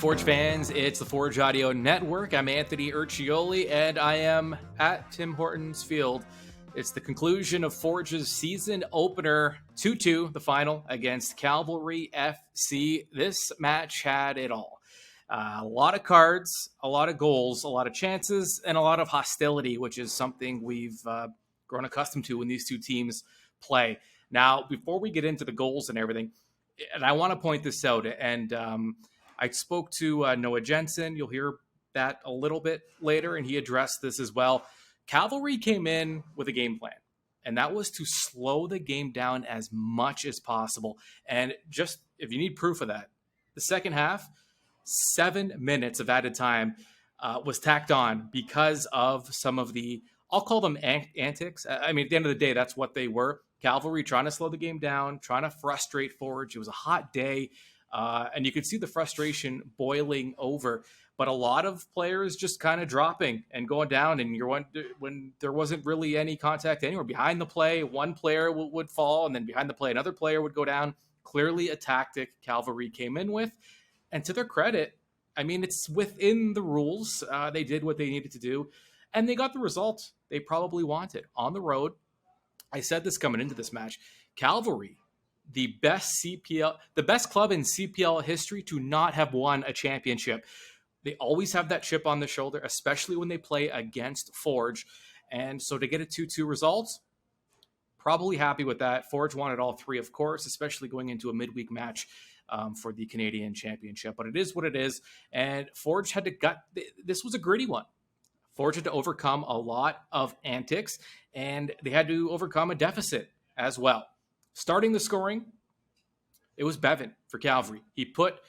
Forge fans, it's the Forge Audio Network. I'm Anthony Urcioli, and I am at Tim Hortons Field. It's the conclusion of Forge's season opener 2-2, the final against Cavalry FC. This match had it all. A lot of cards, a lot of goals, a lot of chances, and a lot of hostility, which is something we've grown accustomed to when these two teams play. Now, before we get into the goals and everything, and I want to point this out, and I spoke to Noah Jensen. You'll hear that a little bit later, and he addressed this as well. Cavalry came in with a game plan, and that was to slow the game down as much as possible. And just if you need proof of that, the second half, 7 minutes of added time was tacked on because of some of the, I'll call them antics. I mean, at the end of the day, that's what they were. Cavalry trying to slow the game down, trying to frustrate Forge. It was a hot day. And you could see the frustration boiling over, but a lot of players just kind of dropping and going down. And when there wasn't really any contact anywhere behind the play, one player would fall, and then behind the play, another player would go down. Clearly a tactic Cavalry came in with. And to their credit, I mean, it's within the rules. They did what they needed to do, and they got the result they probably wanted on the road. I said this coming into this match. Cavalry, the best club in CPL history to not have won a championship. They always have that chip on the shoulder, especially when they play against Forge. And so to get a 2-2 result, probably happy with that. Forge wanted all three, of course, especially going into a midweek match for the Canadian Championship. But it is what it is. And Forge had to this was a gritty one. Forge had to overcome a lot of antics, and they had to overcome a deficit as well. Starting the scoring, it was Bevan for Cavalry. He put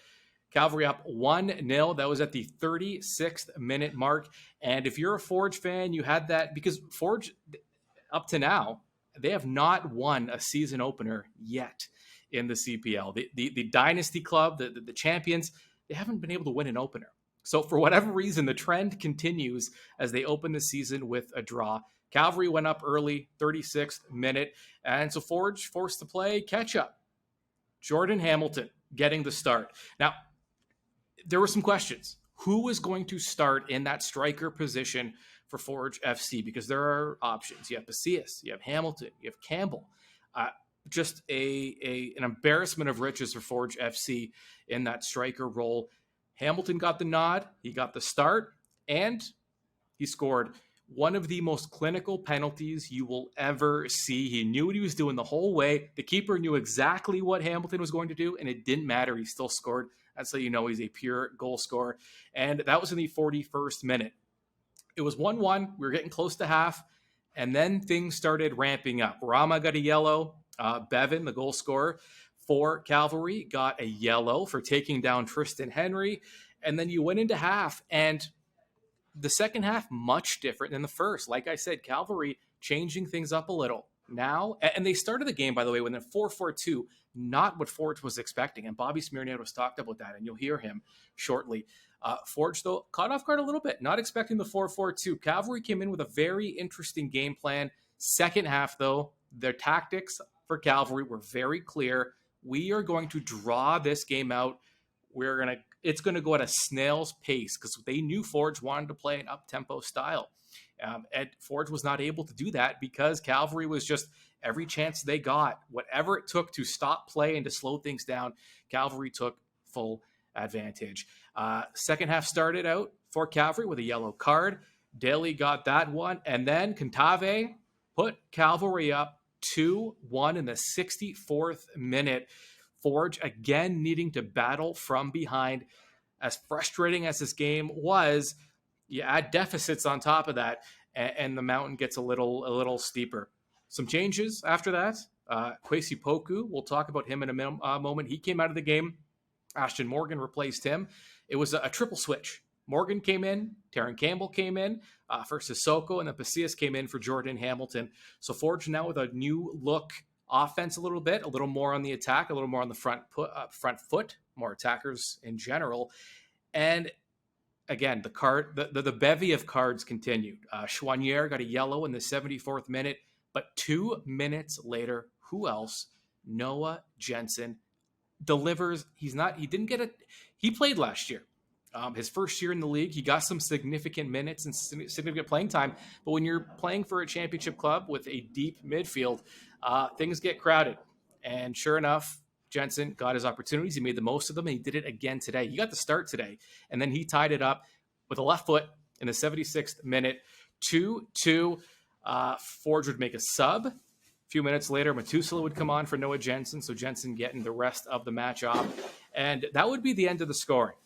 Cavalry up 1-0. That was at the 36th minute mark. And if you're a Forge fan, you had that because Forge, up to now, they have not won a season opener yet in the CPL. The Dynasty Club, the champions, they haven't been able to win an opener. So for whatever reason, the trend continues as they open the season with a draw. Cavalry went up early, 36th minute, and so Forge forced to play catch-up. Jordan Hamilton getting the start. Now, there were some questions. Who was going to start in that striker position for Forge FC? Because there are options. You have Pacias, you have Hamilton, you have Campbell. Just an embarrassment of riches for Forge FC in that striker role. Hamilton got the nod, he got the start, and he scored one of the most clinical penalties you will ever see. He knew what he was doing the whole way. The keeper knew exactly what Hamilton was going to do, and it didn't matter. He still scored. That's how you know he's a pure goal scorer. And that was in the 41st minute. It was 1-1. We were getting close to half, and then things started ramping up. Rama got a yellow. Bevan, the goal scorer for Cavalry, got a yellow for taking down Tristan Henry. And then you went into half, and the second half, much different than the first. Like I said, Cavalry changing things up a little now. And they started the game, by the way, with a 4-4-2, not what Forge was expecting. And Bobby Smirniatos talked about that, and you'll hear him shortly. Forge, though, caught off guard a little bit, not expecting the 4-4-2. Cavalry came in with a very interesting game plan. Second half, though, their tactics for Cavalry were very clear. We are going to draw this game out. It's going to go at a snail's pace because they knew Forge wanted to play an up-tempo style. And Forge was not able to do that because Cavalry was just every chance they got, whatever it took to stop play and to slow things down, Cavalry took full advantage. Second half started out for Cavalry with a yellow card. Daly got that one. And then Cantave put Cavalry up 2-1 in the 64th minute. Forge again needing to battle from behind. As frustrating as this game was, you add deficits on top of that, and the mountain gets a little steeper. Some changes after that. Kwesi Poku, we'll talk about him in a moment. He came out of the game. Ashton Morgan replaced him. It was a triple switch. Morgan came in, Taron Campbell came in for Sissoko, and then Pacias came in for Jordan Hamilton. So Forge now with a new look offense a little more on the attack, a little more on the front foot, more attackers in general. And again, the bevy of cards continued. Chouanier got a yellow in the 74th minute, but 2 minutes later, who else? Noah Jensen delivers. He played last year. His first year in the league, he got some significant minutes and significant playing time. But when you're playing for a championship club with a deep midfield, things get crowded. And sure enough, Jensen got his opportunities. He made the most of them, and he did it again today. He got the start today, and then he tied it up with a left foot in the 76th minute, 2-2. Forge would make a sub. A few minutes later, Matusala would come on for Noah Jensen, so Jensen getting the rest of the match off. And that would be the end of the scoring.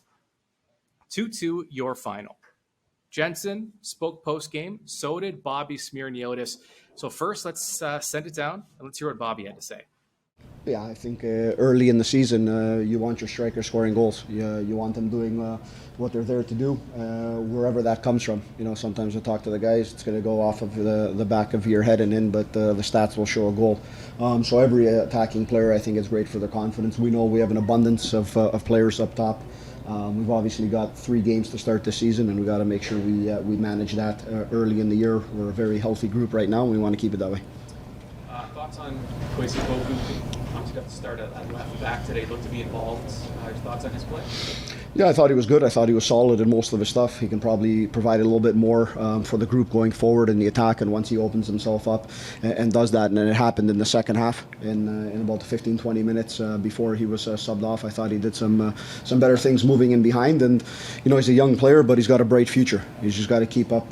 2-2, your final. Jensen spoke post-game. So did Bobby Smirniotis. So first, let's send it down, and let's hear what Bobby had to say. Yeah, I think early in the season, you want your strikers scoring goals. You want them doing what they're there to do, wherever that comes from. You know, sometimes I talk to the guys, it's going to go off of the back of your head and in, but the stats will show a goal. So every attacking player, I think, is great for their confidence. We know we have an abundance of players up top. We've obviously got 3 games to start the season, and we got to make sure we manage that early in the year. We're a very healthy group right now, and we want to keep it that way. Thoughts on Kwesi Bogu? Obviously got to start at left back today. Looked to be involved. Your thoughts on his play? Yeah, I thought he was good. I thought he was solid in most of his stuff. He can probably provide a little bit more for the group going forward in the attack, and once he opens himself up and does that, and it happened in the second half in about 15-20 minutes before he was subbed off. I thought he did some better things moving in behind, and you know, he's a young player, but he's got a bright future. He's just got to keep up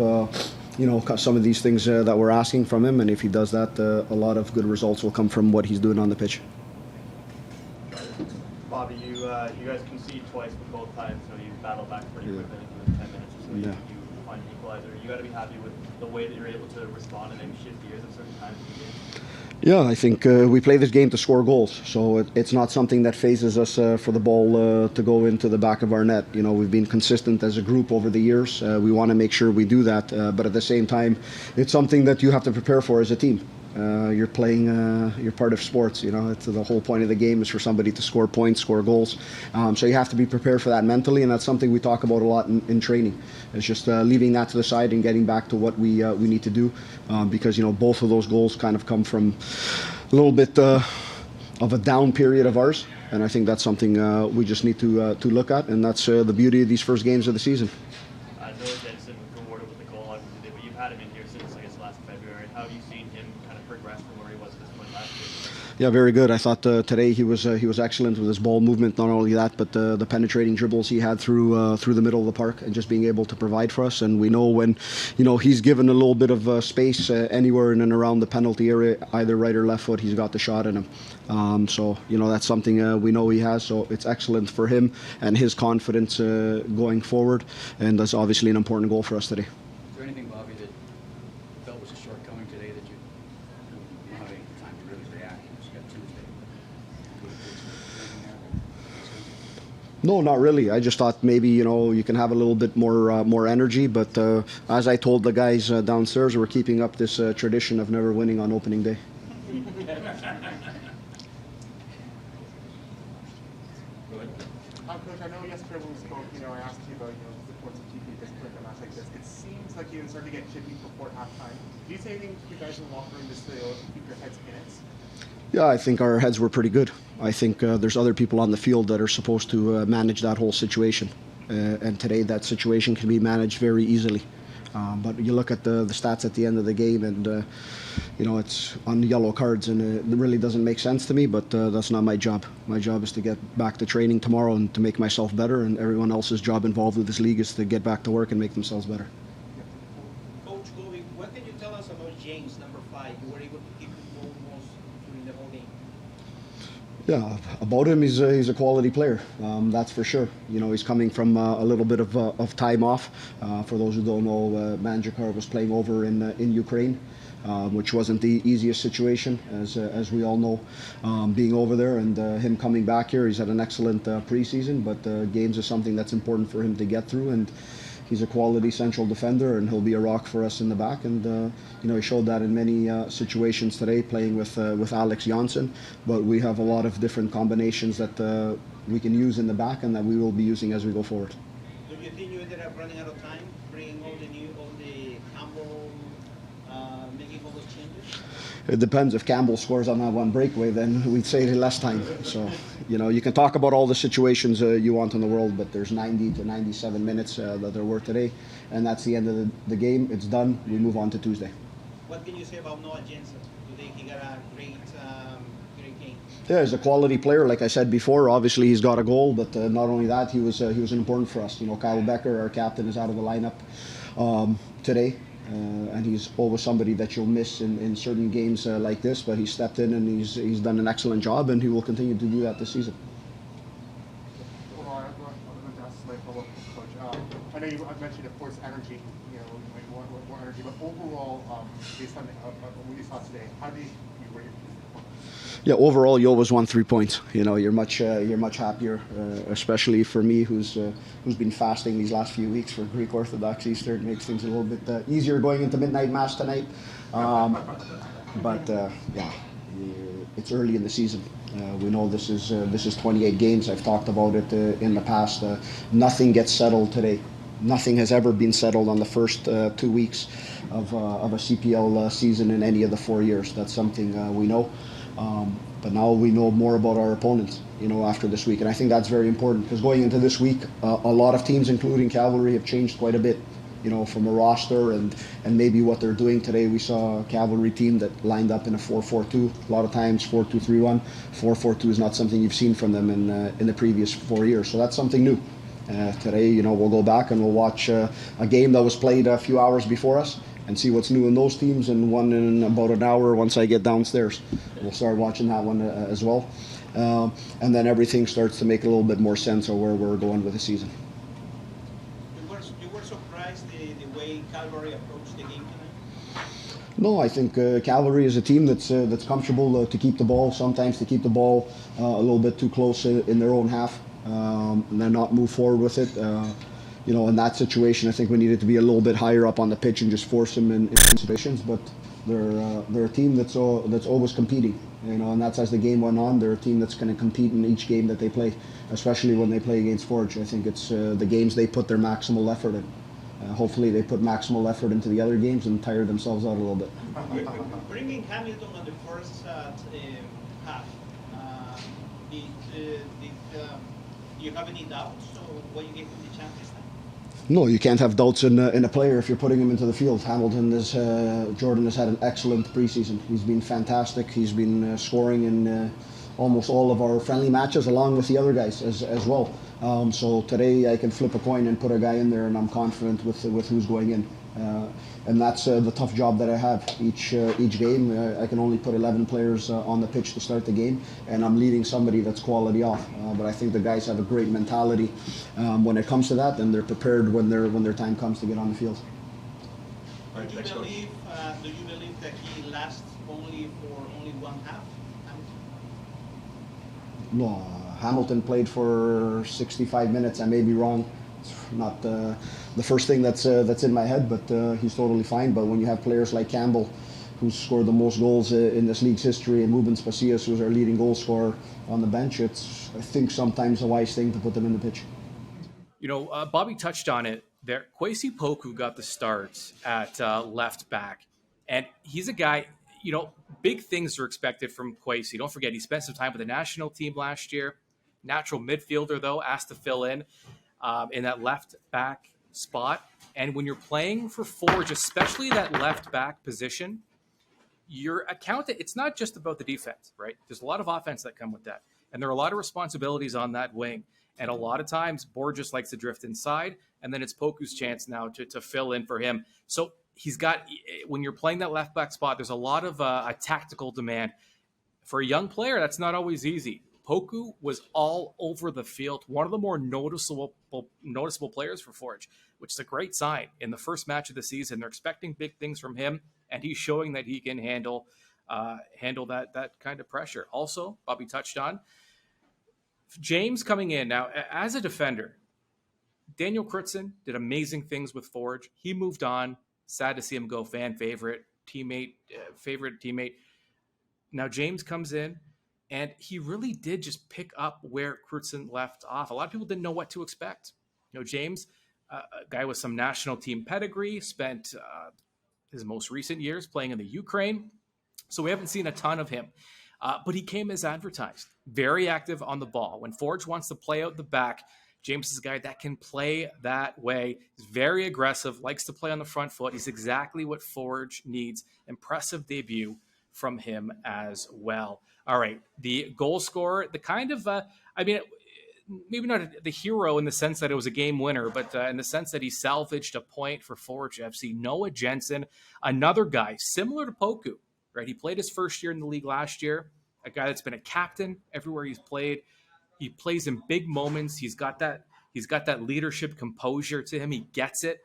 you know, some of these things that we're asking from him, and if he does that, a lot of good results will come from what he's doing on the pitch. Bobby, you guys concede twice, but both times, so you battle back pretty quickly within 10 minutes or so. You find an equalizer. You got to be happy with the way that you're able to respond and maybe shift gears at certain times in the game. Yeah, I think we play this game to score goals, so it's not something that phases us for the ball to go into the back of our net. You know, we've been consistent as a group over the years. We want to make sure we do that, but at the same time, it's something that you have to prepare for as a team. You're playing, you're part of sports, you know, it's the whole point of the game is for somebody to score points, score goals. So you have to be prepared for that mentally, and that's something we talk about a lot in training. It's just leaving that to the side and getting back to what we need to do, because, you know, both of those goals kind of come from a little bit of a down period of ours, and I think that's something we just need to look at, and that's the beauty of these first games of the season. Noah Jensen was rewarded with the goal, obviously, but you've had him in here since, I guess, last February. How have you seen him kind of progress from where he was at this point last year? Yeah, very good. I thought today he was excellent with his ball movement. Not only that, but the penetrating dribbles he had through the middle of the park and just being able to provide for us. And we know when, you know, he's given a little bit of space anywhere in and around the penalty area, either right or left foot, he's got the shot in him. So you know, that's something we know he has. So it's excellent for him and his confidence going forward. And that's obviously an important goal for us today. Is there anything, Bobby, that you felt was a shortcoming today that you didn't have any time to really react? You just got Tuesday. No, not really. I just thought maybe, you know, you can have a little bit more energy. But as I told the guys downstairs, we're keeping up this tradition of never winning on opening day. Coach, I know yesterday when we spoke, you know, I asked you about, you know, the reports of TP this quick and match like this. It seems like you started to get chippy before halftime. Do you say anything to you guys in the locker room just to keep your heads in it? Yeah, I think our heads were pretty good. I think there's other people on the field that are supposed to manage that whole situation. And today that situation can be managed very easily. But you look at the stats at the end of the game, and you know, it's on the yellow cards, and it really doesn't make sense to me. But that's not my job. My job is to get back to training tomorrow and to make myself better. And everyone else's job involved with this league is to get back to work and make themselves better. Coach Gobi, what can you tell us about James, number 5? You were able to keep him almost during the whole game. Yeah, about him, he's a quality player, that's for sure. You know, he's coming from a little bit of time off. For those who don't know, Manjakar was playing over in Ukraine, which wasn't the easiest situation, as we all know, being over there, and him coming back here. He's had an excellent preseason, but games is something that's important for him to get through, and he's a quality central defender, and he'll be a rock for us in the back. And you know, he showed that in many situations today, playing with Alex Janssen. But we have a lot of different combinations that we can use in the back, and that we will be using as we go forward. Do you think you ended up running out of time, bringing all the Campbell, making all those changes? It depends. If Campbell scores on that one breakaway, then we'd say less time. So, you can talk about all the situations you want in the world, but there's 90 to 97 minutes that there were today, and that's the end of the game. It's done. We move on to Tuesday. What can you say about Noah Jensen? Today he got a great game. Yeah, he's a quality player. Like I said before, obviously he's got a goal, but not only that, he was important for us. Kyle Becker, our captain, is out of the lineup today. And he's always somebody that you'll miss in certain games like this, but he stepped in and he's done an excellent job, and he will continue to do that this season. Well, I want to ask my follow-up, Coach. I know I've mentioned, of course, energy. You might want more energy, but overall, based on what you saw today, how do you rate your performance? Yeah, overall, you always want 3 points. You're much happier, especially for me, who's been fasting these last few weeks for Greek Orthodox Easter. It makes things a little bit easier going into midnight mass tonight. But it's early in the season. We know this is 28 games. I've talked about it in the past. Nothing gets settled today. Nothing has ever been settled on the first 2 weeks of a CPL season in any of the 4 years. That's something we know. But now we know more about our opponents, after this week. And I think that's very important, because going into this week, a lot of teams, including Cavalry, have changed quite a bit, from a roster and maybe what they're doing today. We saw a Cavalry team that lined up in a 4-4-2, a lot of times 4-2-3-1. 4-4-2 is not something you've seen from them in the previous 4 years. So that's something new. Today, we'll go back and we'll watch a game that was played a few hours before us and see what's new in those teams, and one in about an hour once I get downstairs. We'll start watching that one as well. And then everything starts to make a little bit more sense of where we're going with the season. You were surprised the way Cavalry approached the game tonight? No, I think Cavalry is a team that's comfortable to keep the ball, sometimes to keep the ball a little bit too close in their own half, and then not move forward with it. In that situation, I think we needed to be a little bit higher up on the pitch and just force them in situations. But they're a team that's always competing, and that's as the game went on. They're a team that's going to compete in each game that they play, especially when they play against Forge. I think it's the games they put their maximal effort in. Hopefully, they put maximal effort into the other games and tire themselves out a little bit. Bringing Hamilton on the first half, do you have any doubts on why you gave him the chance this time? No, you can't have doubts in a player if you're putting him into the field. Jordan has had an excellent preseason. He's been fantastic. He's been scoring in almost all of our friendly matches, along with the other guys as well. So today I can flip a coin and put a guy in there, and I'm confident with who's going in. And that's the tough job that I have. Each game, I can only put 11 players on the pitch to start the game, and I'm leading somebody that's quality off. But I think the guys have a great mentality when it comes to that, and they're prepared when their time comes to get on the field. Do you believe that he lasts only one half? No, Hamilton played for 65 minutes. I may be wrong. It's not the first thing that's in my head, but he's totally fine. But when you have players like Campbell, who's scored the most goals in this league's history, and Ruben Spacias, who's our leading goal scorer, on the bench, it's, I think, sometimes a wise thing to put them in the pitch. Bobby touched on it there. Kwesi Poku got the starts at left back, and he's a guy, big things are expected from Kwesi. Don't forget, he spent some time with the national team last year. Natural midfielder, though, asked to fill in that left back spot. And when you're playing for Forge, especially that left back position, it's not just about the defense, right? There's a lot of offense that come with that. And there are a lot of responsibilities on that wing. And a lot of times, Borges likes to drift inside, and then it's Poku's chance now to fill in for him. So he's got, when you're playing that left back spot, there's a lot of a tactical demand. For a young player, that's not always easy. Poku was all over the field, one of the more noticeable players for Forge, which is a great sign. In the first match of the season, they're expecting big things from him, and he's showing that he can handle that kind of pressure. Also, Bobby touched on James coming in. Now, as a defender, Daniel Crutzen did amazing things with Forge. He moved on. Sad to see him go. Favorite teammate. Now, James comes in, and he really did just pick up where Crutzen left off. A lot of people didn't know what to expect. James, a guy with some national team pedigree, spent his most recent years playing in the Ukraine. So we haven't seen a ton of him. But he came as advertised. Very active on the ball. When Forge wants to play out the back, James is a guy that can play that way. He's very aggressive, likes to play on the front foot. He's exactly what Forge needs. Impressive debut from him as well. All right, the goal scorer, the kind of, maybe not the hero in the sense that it was a game winner, but in the sense that he salvaged a point for Forge FC. Noah Jensen, another guy similar to Poku, right? He played his first year in the league last year, a guy that's been a captain everywhere he's played. He plays in big moments. He's got that leadership composure to him. He gets it,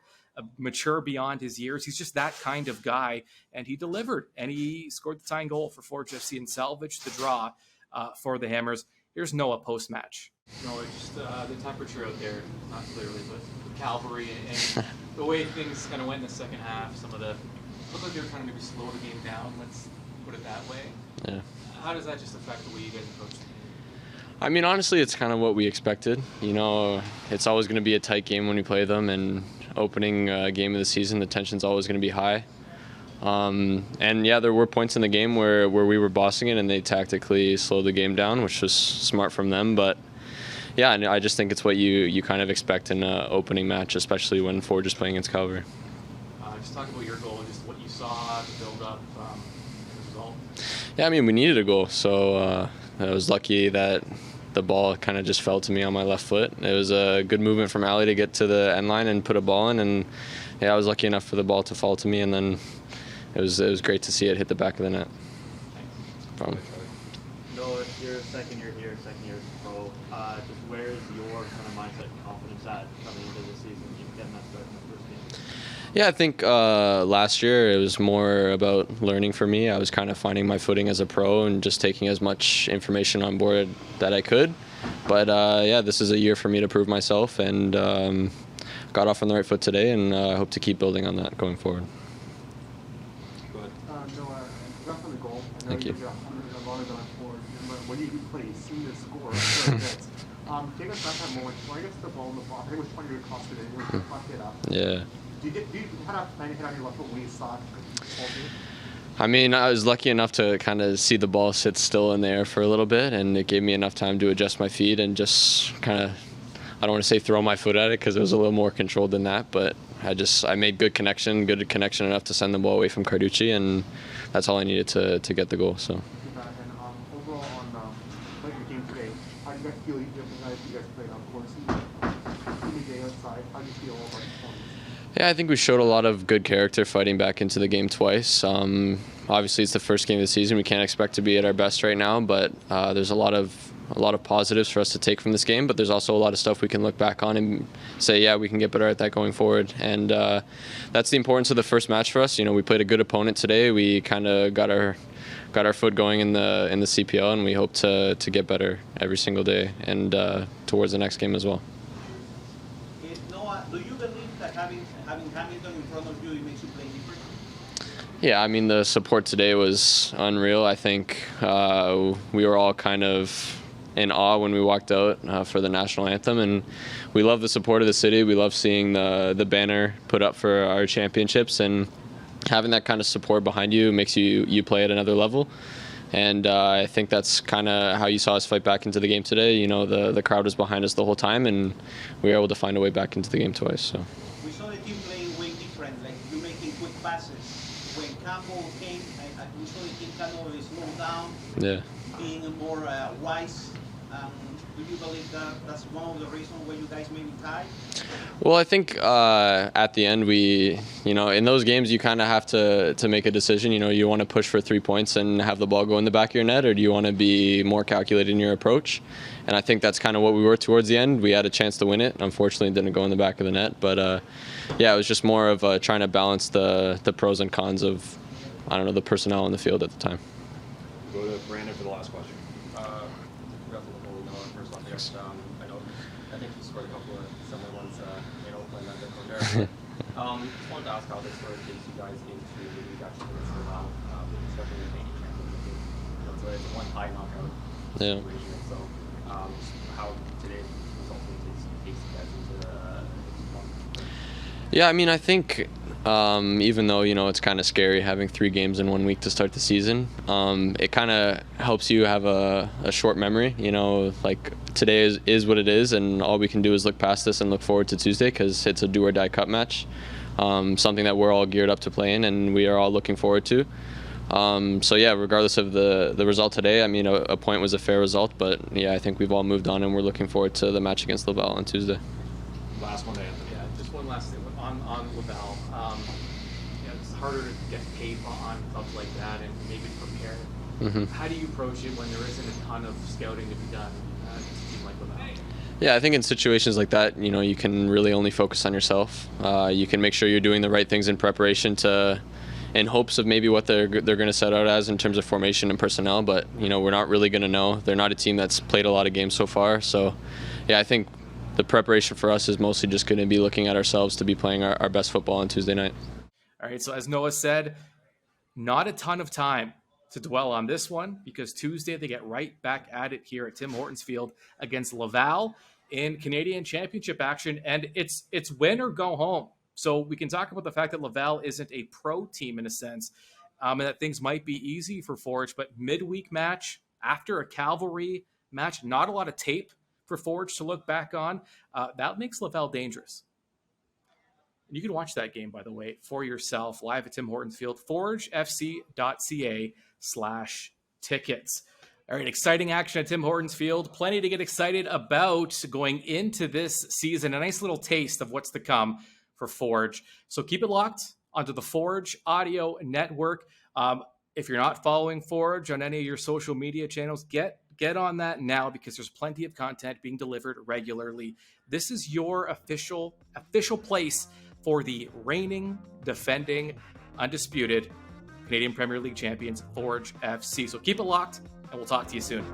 mature beyond his years. He's just that kind of guy, and he delivered, and he scored the tying goal for Forge FC and salvaged the draw for the Hammers. Here's Noah post-match. No, it's just the temperature out there, not clearly, but the Cavalry and the way things kind of went in the second half, some of the, looked like they were trying to maybe slow the game down, let's put it that way. Yeah. How does that just affect the way you guys approach the game? I mean, honestly, it's kind of what we expected. You know, it's always going to be a tight game when we play them, and opening game of the season, the tension's always going to be high. And yeah, there were points in the game where we were bossing it and they tactically slowed the game down, which was smart from them. But yeah, I just think it's what you kind of expect in an opening match, especially when Forge is playing against Cavalry. Just talk about your goal, just what you saw, the build-up, the result. Yeah, I mean, we needed a goal, so I was lucky that the ball kind of just fell to me on my left foot. It was a good movement from Ali to get to the end line and put a ball in, and yeah, I was lucky enough for the ball to fall to me, and then it was great to see it hit the back of the net. Noah, you're second year here, second year as a pro. Just where's your kind of mindset and confidence at coming into the season, even getting that start in the first game? Yeah, I think last year it was more about learning for me. I was kind of finding my footing as a pro and just taking as much information on board that I could. But yeah, this is a year for me to prove myself, and got off on the right foot today, and I hope to keep building on that going forward. Noah, congrats on the goal. I know Thank you. You're a lot of going forward. When you play, you've seen the score. Take us back that moment. When I get the ball in the box, I think it was 20 years across today. You fucked it up. Yeah. Did you have a plan to hit on your left foot when you saw it? I mean, I was lucky enough to kind of see the ball sit still in the air for a little bit, and it gave me enough time to adjust my feet and just kind of, I don't want to say throw my foot at it because it was a little more controlled than that, but I made good connection enough to send the ball away from Carducci, and that's all I needed to get the goal. So. And overall on playing the game today, how do you guys feel you guys played on course? In the day outside, how do you feel about the performance? Yeah, I think we showed a lot of good character fighting back into the game twice. Obviously, it's the first game of the season. We can't expect to be at our best right now, but there's a lot of positives for us to take from this game. But there's also a lot of stuff we can look back on and say, yeah, we can get better at that going forward. And that's the importance of the first match for us. You know, we played a good opponent today. We kind of got our foot going in the CPL, and we hope to get better every single day and towards the next game as well. Noah, do you believe that having Hamilton in front of you, it makes you play different? Yeah, I mean, the support today was unreal. I think we were all kind of in awe when we walked out for the national anthem, and we love the support of the city. We love seeing the banner put up for our championships, and having that kind of support behind you makes you play at another level. And I think that's kind of how you saw us fight back into the game today. You know, the crowd was behind us the whole time, and we were able to find a way back into the game twice. So. We saw the team playing way different, like you making quick passes. When Campbell came, we saw the team kind of slow down, being more wise. Do you believe that that's one of the reasons why you guys maybe tied? Well, I think at the end in those games you kind of have to make a decision. You know, you want to push for 3 points and have the ball go in the back of your net, or do you want to be more calculated in your approach? And I think that's kind of what we were towards the end. We had a chance to win it. Unfortunately, it didn't go in the back of the net. But yeah, it was just more of trying to balance the pros and cons of, the personnel in the field at the time. Go to Brandon for the last question. I think you scored a couple of similar ones in Oakland and there. Just wanted to ask how this sort of takes you guys into the league actually in this round, especially in the main championship. So it's one high knockout situation. So how today's result takes you guys into the Yeah, I mean, I think Even though, it's kind of scary having 3 games in 1 week to start the season. It kind of helps you have a short memory, like today is what it is, and all we can do is look past this and look forward to Tuesday because it's a do or die cup match, something that we're all geared up to play in and we are all looking forward to. So yeah, regardless of the result today, I mean, a point was a fair result, but yeah, I think we've all moved on and we're looking forward to the match against Laval on Tuesday. Last one, Anthony. Yeah, just one last thing on Laval. It's harder to get paid on clubs like that and maybe prepare. Mm-hmm. How do you approach it when there isn't a ton of scouting to be done to a team like Laval? Yeah, I think in situations like that, you can really only focus on yourself. You can make sure you're doing the right things in preparation in hopes of maybe what they're going to set out as in terms of formation and personnel, but we're not really going to know. They're not a team that's played a lot of games so far, so yeah, I think the preparation for us is mostly just going to be looking at ourselves to be playing our best football on Tuesday night. All right, so as Noah said, not a ton of time to dwell on this one because Tuesday they get right back at it here at Tim Hortons Field against Laval in Canadian Championship action, and it's win or go home. So we can talk about the fact that Laval isn't a pro team in a sense, and that things might be easy for Forge, but midweek match after a Cavalry match, not a lot of tape for Forge to look back on. That makes Laval dangerous. You can watch that game, by the way, for yourself live at Tim Hortons Field, forgefc.ca/tickets. All right, exciting action at Tim Hortons Field. Plenty to get excited about going into this season. A nice little taste of what's to come for Forge. So keep it locked onto the Forge Audio Network. If you're not following Forge on any of your social media channels, get on that now because there's plenty of content being delivered regularly. This is your official place for the reigning, defending, undisputed Canadian Premier League champions, Forge FC. So keep it locked, and we'll talk to you soon.